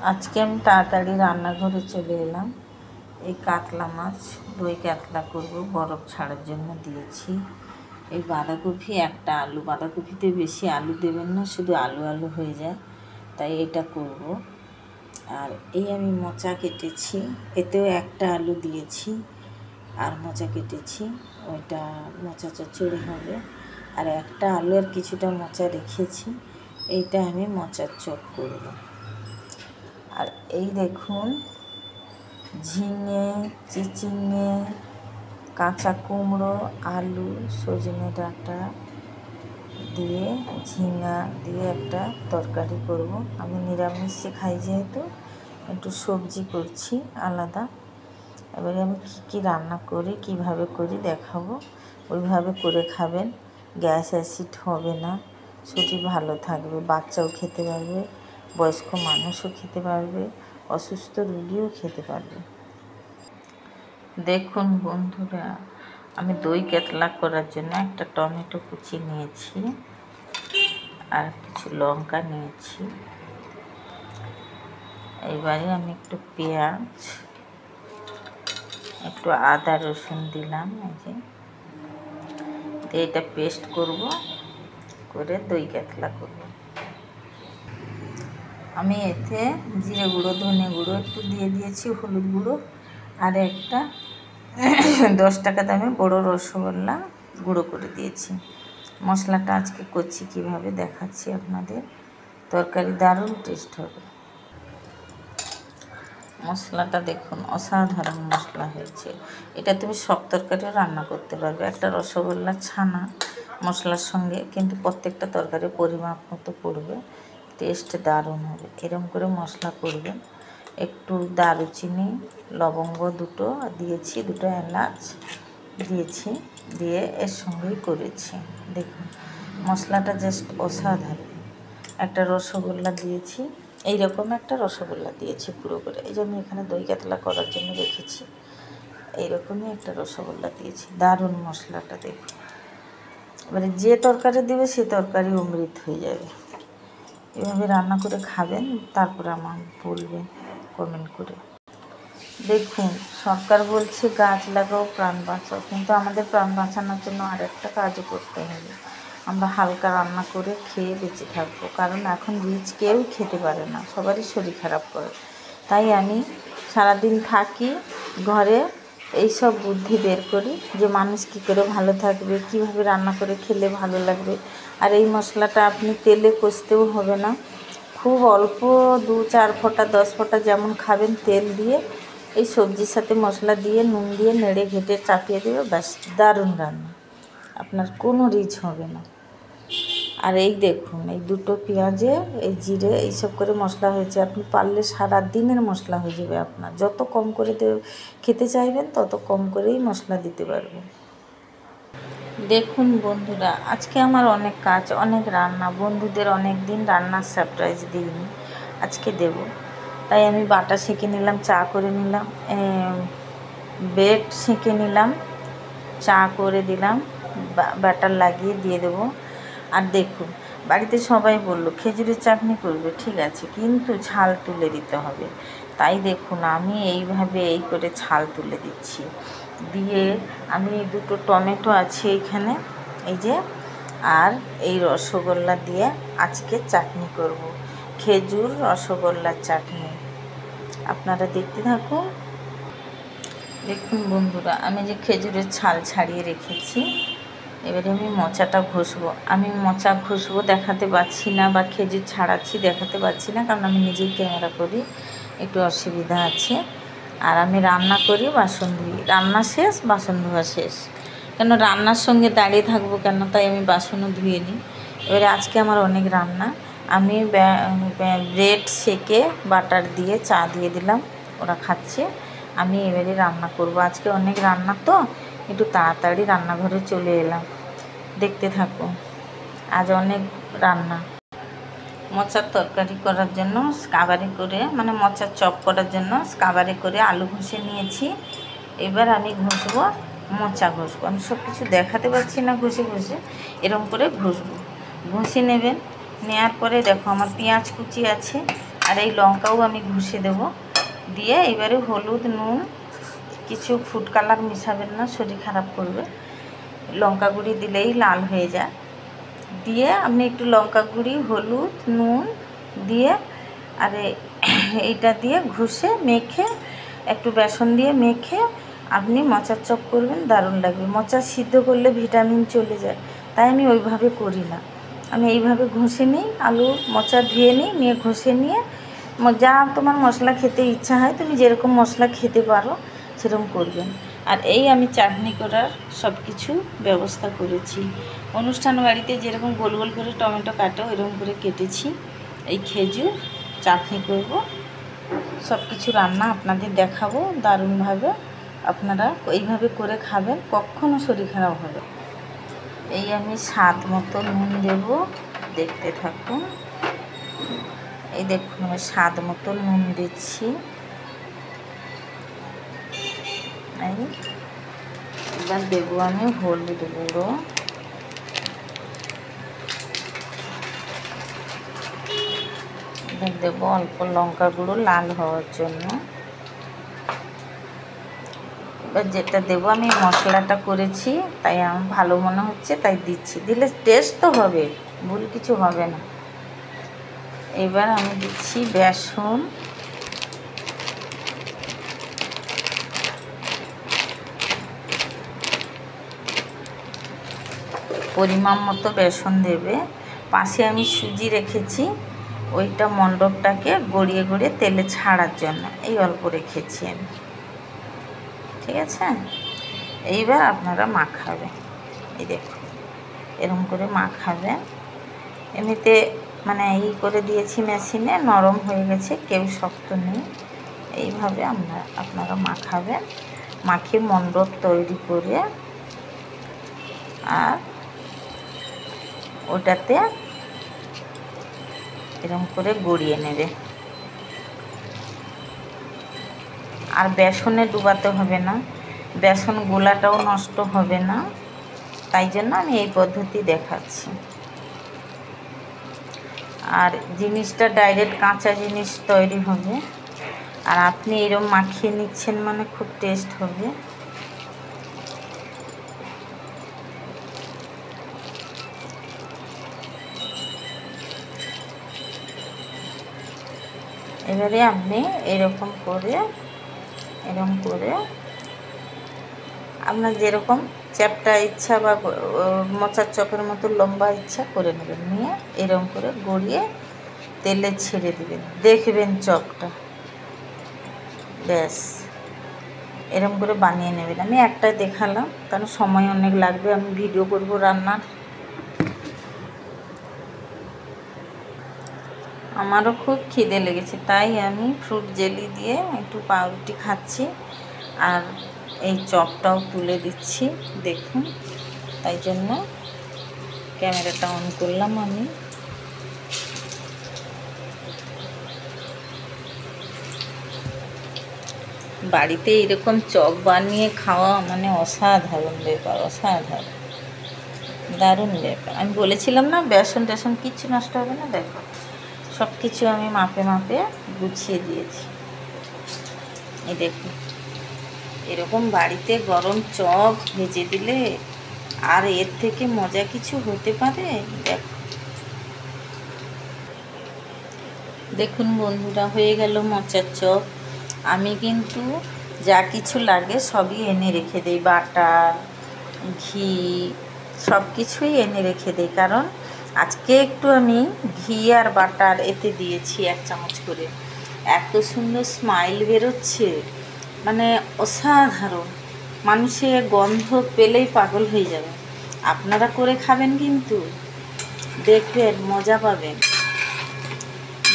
আজকে আমি তাড়াতাড়ি রান্নাঘরে চলে এলাম। এই কাতলা মাছ, দই কাতলা করব, বরফ ছাড়ার জন্য দিয়েছি। এই বাঁধাকপি, একটা আলু, বাঁধাকপিতে বেশি আলু দেবেন না, শুধু আলু আলু হয়ে যায়, তাই এটা করব। আর এই আমি মোচা কেটেছি, এতেও একটা আলু দিয়েছি আর মোচা কেটেছি, ওইটা মোচা চচ্চড়ি হবে। আর একটা আলু আর কিছুটা মোচা রেখেছি, এইটা আমি মোচার চপ করব। আর এই দেখুন, ঝিঙে, চিচিঙে, কাঁচা কুমড়ো, আলু, সজনে ডাঁটা দিয়ে, ঝিঙা দিয়ে একটা তরকারি করব। আমি নিরামিষে খাই যেহেতু একটু সবজি করছি আলাদা। এবারে আমি কী রান্না করি, কিভাবে করি দেখাবো। ওইভাবে করে খাবেন, গ্যাস অ্যাসিড হবে না, শরীর ভালো থাকবে, বাচ্চাও খেতে পারবে, বয়স্ক মানুষও খেতে পারবে, অসুস্থ রোগীও খেতে পারবে। দেখুন বন্ধুরা, আমি দই কাতলা করার জন্য একটা টমেটো কুচি নিয়েছি আর কিছু লঙ্কা নিয়েছি। এবারে আমি একটু পেঁয়াজ, একটু আদা রসুন দিলাম, এই যে দিয়ে এটা পেস্ট করব, করে দই কাতলা করব। আমি এতে জিরে গুঁড়ো, ধনে গুঁড়ো একটু দিয়ে দিয়েছি, হলুদ গুঁড়ো, আর একটা 10 টাকা দামে বড় রসগোল্লা গুঁড়ো করে দিয়েছি। মশলাটা আজকে করছি কিভাবে দেখাচ্ছি আপনাদের। তরকারি দারুণ টেস্ট হবে। মশলাটা দেখুন, অসাধারণ মশলা হয়েছে। এটা তুমি সব তরকারিও রান্না করতে পারবে, একটা রসগোল্লা ছানা মশলার সঙ্গে, কিন্তু প্রত্যেকটা তরকারি পরিমাপ মতো পড়বে, টেস্ট দারুণ হবে। এরকম করে মশলা করবেন। একটু দারুচিনি, লবঙ্গ দুটো দিয়েছি, দুটো এলাচ দিয়েছি, দিয়ে এর সঙ্গেই করেছি। দেখুন মশলাটা জাস্ট অসাধারণ। একটা রসগোল্লা দিয়েছি, এইরকম একটা রসগোল্লা দিয়েছি পুরো করে, এই যে আমি এখানে দই কাতলা করার জন্য রেখেছি, এইরকমই একটা রসগোল্লা দিয়েছি। দারুণ মশলাটা দেখুন। এবারে যে তরকারি দেবে সে তরকারি অমৃত হয়ে যাবে। এভাবে রান্না করে খাবেন, তারপরে আমার বলবেন কমেন্ট করে। দেখুন, সরকার বলছে গাছ লাগাও প্রাণ বাঁচাও, কিন্তু আমাদের প্রাণ বাঁচানোর জন্য আর একটা কাজও করতে হবে। আমরা হালকা রান্না করে খেয়ে বেঁচে থাকবো, কারণ এখন রিচ কেউ খেতে পারে না, সবারই শরীর খারাপ করে। তাই আমি সারাদিন থাকি ঘরে, এইসব বুদ্ধি বের করি যে মানুষ কী করে ভালো থাকবে, কীভাবে রান্না করে খেলে ভালো লাগবে। আর এই মশলাটা আপনি তেলে কষতেও হবে না, খুব অল্প 2-4 ফোঁটা 10 ফোঁটা যেমন খাবেন তেল দিয়ে, এই সবজির সাথে মশলা দিয়ে নুন দিয়ে নেড়ে ঘেটে চাপিয়ে দেবে, ব্যাস দারুণ রান্না, আপনার কোনো রিচ হবে না। আর এই দেখুন, এই দুটো পেঁয়াজে, এই জিরে, এইসব করে মশলা হয়েছে। আপনি পারলে সারা দিনের মশলা হয়ে যাবে আপনার। যত কম করে খেতে চাইবেন তত কম করেই মশলা দিতে পারবেন। দেখুন বন্ধুরা, আজকে আমার অনেক কাজ, অনেক রান্না, বন্ধুদের অনেক দিন রান্নার সারপ্রাইজ দিইনি, আজকে দেব। তাই আমি বাটা সেঁকে নিলাম, চা করে নিলাম, ব্রেড সেঁকে নিলাম, চা করে দিলাম, ব্যাটার লাগিয়ে দিয়ে দেবো। আর দেখুন, বাড়িতে সবাই বলল খেজুরের চাটনি করবে, ঠিক আছে, কিন্তু ছাল তুলে দিতে হবে। তাই দেখুন আমি এইভাবে এই করে ছাল তুলে দিচ্ছি। দিয়ে আমি দুটো টমেটো আছে এইখানে, এই যে, আর এই রসগোল্লা দিয়ে আজকে চাটনি করব, খেজুর রসগোল্লার চাটনি। আপনারা দেখতে থাকুন। দেখুন বন্ধুরা, আমি যে খেজুরের ছাল ছাড়িয়ে রেখেছি, এবারে আমি মোচাটা ঘষবো। আমি মোচা ঘষবো দেখাতে পারছি না, বা খেজুর ছাড়াচ্ছি দেখাতে পারছি না, কারণ আমি নিজেই ক্যামেরা করি, একটু অসুবিধা আছে। আর আমি রান্না করি, বাসন ধুই, রান্না শেষ বাসন ধোয়া শেষ, কেন রান্নার সঙ্গে দাঁড়িয়ে থাকবো কেন, তাই আমি বাসনও ধুয়ে নিই। এবারে আজকে আমার অনেক রান্না। আমি ব্রেড সেকে বাটার দিয়ে চা দিয়ে দিলাম, ওরা খাচ্ছে। আমি এবারে রান্না করব, আজকে অনেক রান্না তো, একটু তাড়াতাড়ি রান্নাঘরে চলে এলাম। দেখতে থাকুন, আজ অনেক রান্না। মোচার তরকারি করার জন্য স্কাবারি করে, মানে মোচার চপ করার জন্য স্কাবারি করে আলু ঘষে নিয়েছি। এবার আমি ঘষবো, মোচা ঘষবো। আমি সব কিছু দেখাতে পারছি না ঘষে ঘষে, এরকম করে ঘষবো। ঘষে নেবেন, নেওয়ার পরে দেখো আমার পেঁয়াজ কুচি আছে, আর এই লঙ্কাও আমি ঘষে দেব। দিয়ে এবারে হলুদ, নুন, কিছু ফুড কালার মিশাবেন না, শরীর খারাপ করবে। লঙ্কা গুঁড়ি দিলেই লাল হয়ে যায়। দিয়ে আপনি একটু লঙ্কা গুঁড়ি, হলুদ, নুন দিয়ে আর এইটা দিয়ে ঘষে মেখে একটু বেসন দিয়ে মেখে আপনি মোচার চপ করবেন, দারুণ লাগবে। মোচা সিদ্ধ করলে ভিটামিন চলে যায়, তাই আমি ওইভাবে করি না। আমি এইভাবে ঘষে নিই, আলু মোচা ধুয়ে নিয়ে ঘষে নিয়ে যা তোমার মশলা খেতে ইচ্ছা হয়, তুমি যেরকম মশলা খেতে পারো সেরকম করবেন। আর এই আমি চাটনি করার সব কিছু ব্যবস্থা করেছি। অনুষ্ঠান বাড়িতে যেরকম গোল গোল করে টমেটো কাটো, এরকম করে কেটেছি। এই খেজুর চাটনি করব, সব কিছু রান্না আপনাদের দেখাবো দারুণভাবে। আপনারা এইভাবে করে খাবেন, কখনো শরীর খারাপ হবে। এই আমি স্বাদ মতো নুন দেব, দেখতে থাকুন। এই দেখুন আমি স্বাদ মতো নুন দিচ্ছি। এবার দেবো আমি হলুদ গুঁড়ো, এবার দেবো অল্প লঙ্কা গুঁড়ো লাল হওয়ার জন্য। এবার যেটা দেবো, আমি মশলাটা করেছি তাই আমার ভালো মনে হচ্ছে তাই দিচ্ছি, দিলে টেস্ট তো হবে, ভুল কিছু হবে না। এবার আমি দিচ্ছি বেসন, পরিমাণ মতো বেসন দেবে। পাশে আমি সুজি রেখেছি, ওইটা মণ্ডপটাকে গড়িয়ে গড়িয়ে তেলে ছাড়ার জন্য এই অল্প রেখেছি আমি, ঠিক আছে। এইবার আপনারা মাখাবেন, এই দেখুন এরকম করে মাখাবেন। এমনিতে মানে এই করে দিয়েছি মেশিনে, নরম হয়ে গেছে, কেউ শক্ত নেই। এইভাবে আপনারা মাখাবেন, মাখিয়ে মণ্ডপ তৈরি করে আর ওটাতে এরকম করে গড়িয়ে নেবে। আর বেসনে ডুবাতে হবে না, বেসন গোলাটাও নষ্ট হবে না, তাই জন্য আমি এই পদ্ধতি দেখাচ্ছি। আর জিনিসটা ডাইরেক্ট কাঁচা জিনিস তৈরি হবে, আর আপনি এরকম মাখিয়ে নিচ্ছেন মানে খুব টেস্ট হবে। এবারে আপনি এরকম করে আপনার যেরকম চ্যাপটা ইচ্ছা বা মোচার চপের মতো লম্বা ইচ্ছা করে নেবেন, নিয়ে এরকম করে গড়িয়ে তেলে ছেড়ে দেবেন, দেখবেন চপটা ব্যাস এরকম করে বানিয়ে নেবেন। আমি একটাই দেখালাম কারণ সময় অনেক লাগবে, আমি ভিডিও করব রান্নার। আমারও খুব খিদে লেগেছে, তাই আমি ফ্রুট জেলি দিয়ে একটু পাউরুটি খাচ্ছি আর এই চপটাও তুলে দিচ্ছি, দেখুন। তাই জন্য ক্যামেরাটা অন করলাম আমি। বাড়িতে এরকম চপ বানিয়ে খাওয়া মানে অসাধারণ ব্যাপার, অসাধারণ দারুণ ব্যাপার। আমি বলেছিলাম না বেসন টেসন কিচ্ছু নষ্ট হবে না, দেখো সব কিছু আমি মাপে মাপে গুছিয়ে দিয়েছি। এই দেখুন এরকম বাড়িতে গরম চপ ভেজে দিলে আর এর থেকে মজা কিছু হতে পারে? দেখুন বন্ধুরা, হয়ে গেল মোচার চপ। আমি কিন্তু যা কিছু লাগে সবই এনে রেখে দিই, বাটার, ঘি, সব কিছুই এনে রেখে দিই, কারণ আজকে একটু আমি ঘি আর বাটার এতে দিয়েছি 1 চামচ করে। এত সুন্দর স্মাইল বেরোচ্ছে, মানে অসাধারণ, মানুষের গন্ধ পেলেই পাগল হয়ে যাবে। আপনারা করে খাবেন কিন্তু, দেখবেন মজা পাবেন।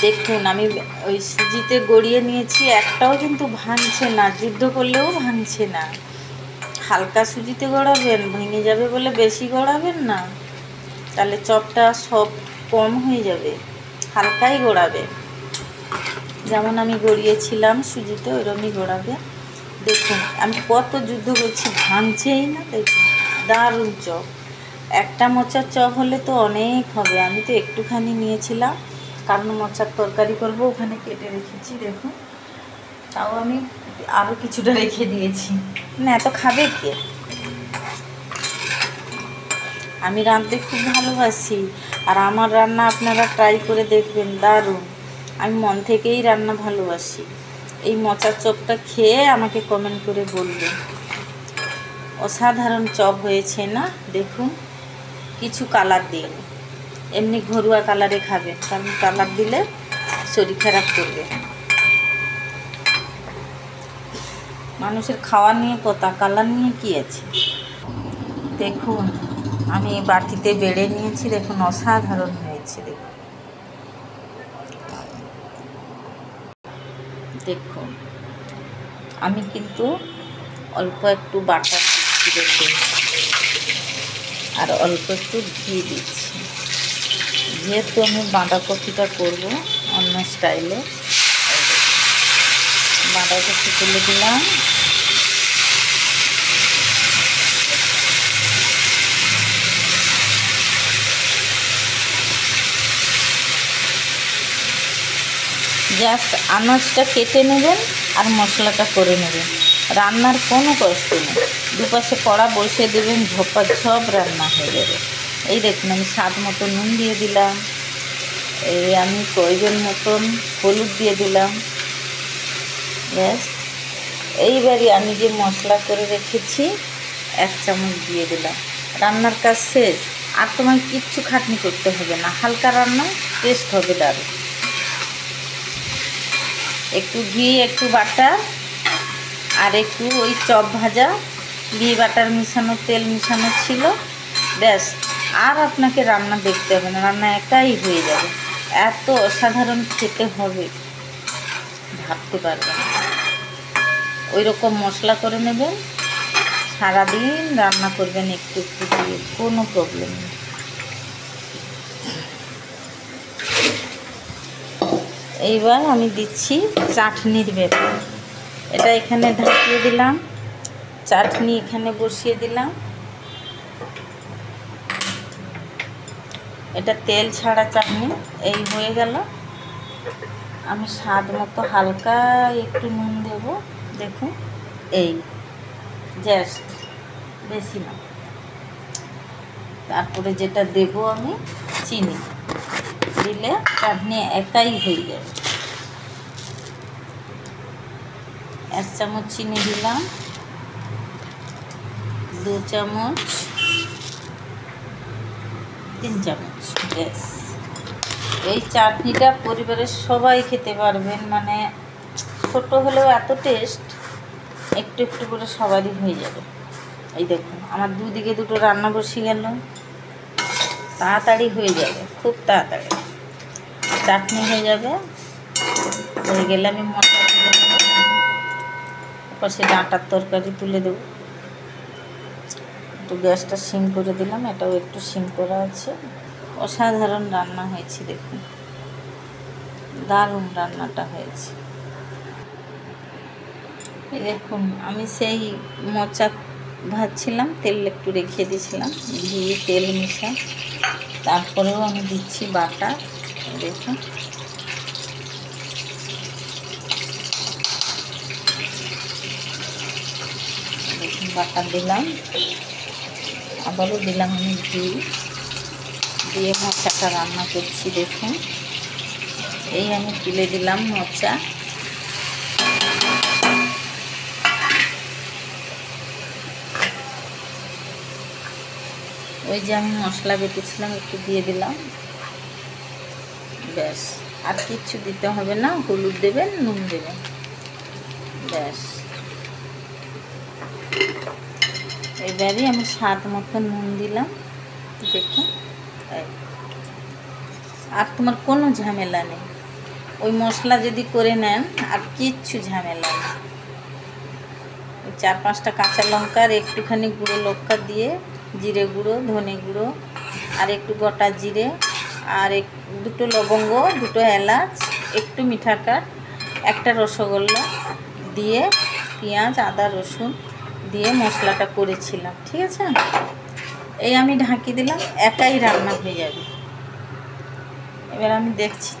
দেখুন আমি ওই সুজিতে গড়িয়ে নিয়েছি, একটাও কিন্তু ভাঙছে না, যুদ্ধ করলেও ভাঙছে না। হালকা সুজিতে গড়াবেন, ভেঙে যাবে বলে বেশি গড়াবেন না, তাহলে চপটা সফট কম হয়ে যাবে। হালকাই গড়াবে, যেমন আমি গড়িয়েছিলাম সুজিতে ওইরকমই গড়াবে। দেখুন আমি কত যুদ্ধ করছি, ভাঙছেই না। দেখুন দারুণ চপ। একটা মোচার চপ হলে তো অনেক হবে, আমি তো একটুখানি নিয়েছিলাম, কারণ মোচার তরকারি করব, ওখানে কেটে রেখেছি দেখুন। তাও আমি আরও কিছুটা রেখে দিয়েছি, না এত খাবে কে। আমি রাঁধতে খুব ভালোবাসি, আর আমার রান্না আপনারা ট্রাই করে দেখবেন, দারুণ। আমি মন থেকেই রান্না ভালোবাসি। এই মোচার চপটা খেয়ে আমাকে কমেন্ট করে বলবেন। অসাধারণ চপ হয়েছে না? দেখুন, কিছু কালার দিইনি, এমনি ঘরোয়া কালারে খাবেন, কারণ কালার দিলে শরীর খারাপ করবে। মানুষের খাওয়া নিয়ে কথা, কালার নিয়ে কি আছে। দেখুন আমি বাটিতে বেড়ে নিয়েছি, দেখুন অসাধারণ হয়েছে। দেখুন দেখুন আমি কিন্তু অল্প একটু বাটার দিচ্ছি দেখুন, আর অল্প একটু ঘি দিচ্ছি, যেহেতু আমি বাঁধাকপিটা করব অন্য স্টাইলে। বাঁধাকপি তুলে দিলাম, জাস্ট আনাজটা কেটে নেবেন আর মশলাটা করে নেবেন। রান্নার কোনো কষ্ট নেই, দুপাশে কড়া বসিয়ে দেবেন, ঝপাঝপ রান্না হয়ে যাবে। এই দেখুন আমি স্বাদ মতো নুন দিয়ে দিলাম, এই আমি প্রয়োজন মতন হলুদ দিয়ে দিলাম, ব্যাস। এইবারই আমি যে মশলা করে রেখেছি 1 চামচ দিয়ে দিলাম, রান্নার কাজ শেষ। আর তোমায় কিচ্ছু খাটনি করতে হবে না, হালকা রান্না, টেস্ট হবে দারুণ। একটু ঘি, একটু বাটার, আর একটু ওই চপ ভাজা ঘি বাটার মিশানো, তেল মিশানো ছিল, ব্যাস। আর আপনাকে রান্না দেখতে হবে না, রান্না একাই হয়ে যাবে। এত অসাধারণ খেতে হবে ভাবতে পারবেন। ওই রকম মশলা করে নেবেন, সারাদিন রান্না করবেন একটু একটু দিয়ে, কোনো প্রবলেম নেই। এইবার আমি দিচ্ছি চাটনির ব্যাপার। এটা এখানে ঢাকিয়ে দিলাম, চাটনি এখানে বসিয়ে দিলাম। এটা তেল ছাড়া চাটনি। এই হয়ে গেল। আমি স্বাদ মতো হালকা একটু নুন দেব, দেখুন, এই জাস্ট, বেশি না। তারপরে যেটা দেব আমি চিনি, দিলে চাটনি একাই হয়ে যাবে। 1 চামচ চিনি দিলাম, 2 চামচ, 3 চামচ, ব্যাস। এই চাটনিটা পরিবারের সবাই খেতে পারবেন, মানে ছোট হলেও এত টেস্ট, একটু একটু করে সবারই হয়ে যাবে। এই দেখুন আমার দুদিকে দুটো রান্না বসে গেল, তাড়াতাড়ি হয়ে যাবে, খুব তাড়াতাড়ি চাটনি হয়ে যাবে। হয়ে গেলে আমি মশলা তুলে দেবো, পাশে ডাঁটার তরকারি তুলে দেবো। একটু গ্যাসটা সিম করে দিলাম, এটাও একটু সিম করা আছে। অসাধারণ রান্না হয়েছে, দেখুন দারুণ রান্নাটা হয়েছে। এই দেখুন আমি সেই মোচা ভাজছিলাম, তেল একটু রেখে দিয়েছিলাম, ঘি তেল মিশা, তারপরেও আমি দিচ্ছি বাটার। দেখুন দেখুন বাটার দিলাম, আবারও দিলাম আমি ঘি দিয়ে মোচাটা রান্না করছি। দেখুন এই আমি তুলে দিলাম মোচা। ওই যে আমি মশলা বেটেছিলাম একটু দিয়ে দিলাম, ব্যাস। আর কিচ্ছু দিতে হবে না, হলুদ দেবেন, নুন দেবেন, ব্যাস। এবারে আমি স্বাদ মতো নুন দিলাম, দেখুন। আর তোমার কোনো ঝামেলা নেই, ওই মশলা যদি করে নেন আর কিচ্ছু ঝামেলা নেই। 4-5টা কাঁচা লঙ্কা আর একটুখানি গুঁড়ো লঙ্কা দিয়ে, জিরে গুঁড়ো, ধনে গুঁড়ো, আর একটু গোটা জিরে, আর দুটো লবঙ্গ, দুটো এলাচ, একটু মিঠা কাঠ, একটা রসগোল্লা দিয়ে, পেঁয়াজ, আদা, রসুন দিয়ে মশলাটা করেছিলাম, ঠিক আছে। এই আমি ঢাকি দিলাম, একাই রান্না হয়ে যাবে। এবার আমি দেখছি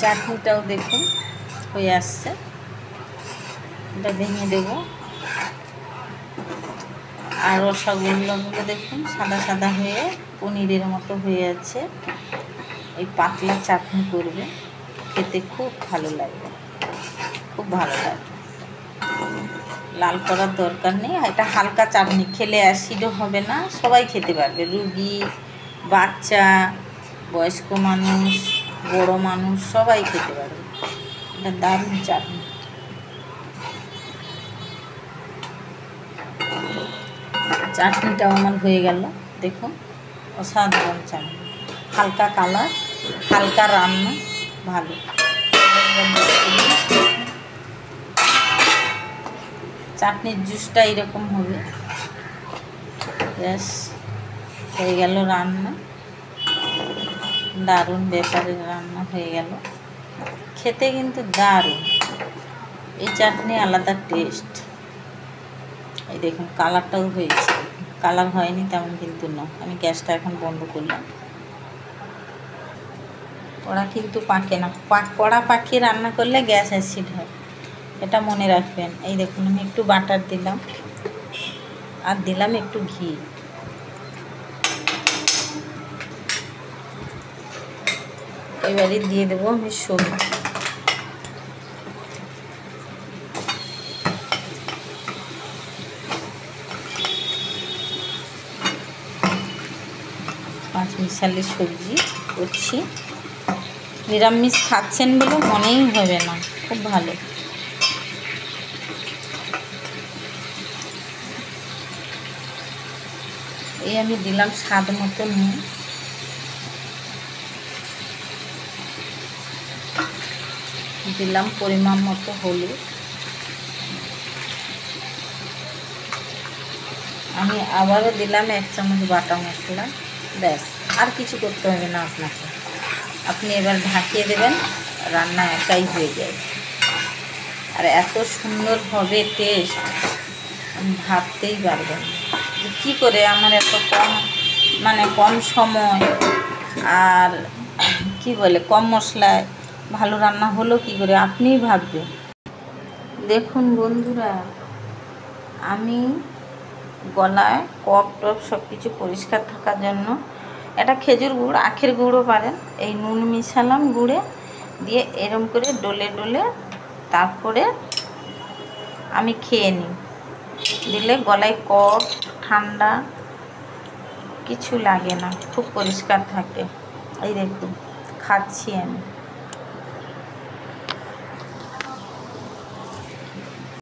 চাটনিটাও দেখুন হয়ে আসছে। এটা ভেঙে দেব। আর রসগোল্লাগুলো দেখুন সাদা সাদা হয়ে পনিরের মতো হয়ে আছে। এই পাতলা চাটনি করবে, খেতে খুব ভালো লাগবে, খুব ভালো লাগবে। লাল করার দরকার নেই, এটা হালকা চাটনি, খেলে অ্যাসিডও হবে না, সবাই খেতে পারবে, রুগী, বাচ্চা, বয়স্ক মানুষ, বড় মানুষ সবাই খেতে পারবে। এটা দারুণ চাটনি। চাটনিটাও আমার হয়ে গেল দেখুন, অসাধারণ চাটনি, হালকা কালার, হালকা রান্না, ভালো। চাটনির জুসটা এরকম হবে। ব্যাস হয়ে গেল রান্না, দারুণ ব্যাপারের রান্না হয়ে গেল, খেতে কিন্তু দারুণ। এই চাটনি আলাদা টেস্ট। এই দেখুন কালারটাও হয়েছে, কালার হয়নি তেমন কিন্তু না। আমি গ্যাসটা এখন বন্ধ করলাম। ওরা কিন্তু পাকে না, কড়া পাকিয়ে রান্না করলে গ্যাস অ্যাসিড হয়, এটা মনে রাখবেন। এই দেখুন আমি একটু বাটার দিলাম আর দিলাম একটু ঘি। এবারে দিয়ে দেবো আমি সবজি। পাঁচ মিশালি সবজি করছি, নিরামিষ খাচ্ছেন বলে মনেই হবে না, খুব ভালো। এই আমি দিলাম স্বাদ মতো নুন, দিলাম পরিমাণ মতো হলুদ, আমি আবারও দিলাম 1 চামচ বাটা মশলা। ব্যাস, আর কিছু করতে হবে না আপনাকে। আপনি এবার ঢাকিয়ে দেবেন, রান্না একাই হয়ে যায়। আর এত সুন্দর হবে টেস্ট, আমি ভাবতেই পারবেন যে কী করে আমার এত কম সময় আর কি বলে কম মশলায় ভালো রান্না হলো কী করে, আপনিই ভাববেন। দেখুন বন্ধুরা, আমি গলায় কফ টফ সব কিছু পরিষ্কার থাকার জন্য এটা খেজুর গুড়, আখের গুঁড়ও পারেন, এই নুন মিশালাম গুড়ে দিয়ে এরম করে ডলে ডলে তারপরে আমি খেয়ে নিই। দিলে গলায় কফ ঠান্ডা কিছু লাগে না, খুব পরিষ্কার থাকে। এই দেখুন খাচ্ছি আমি।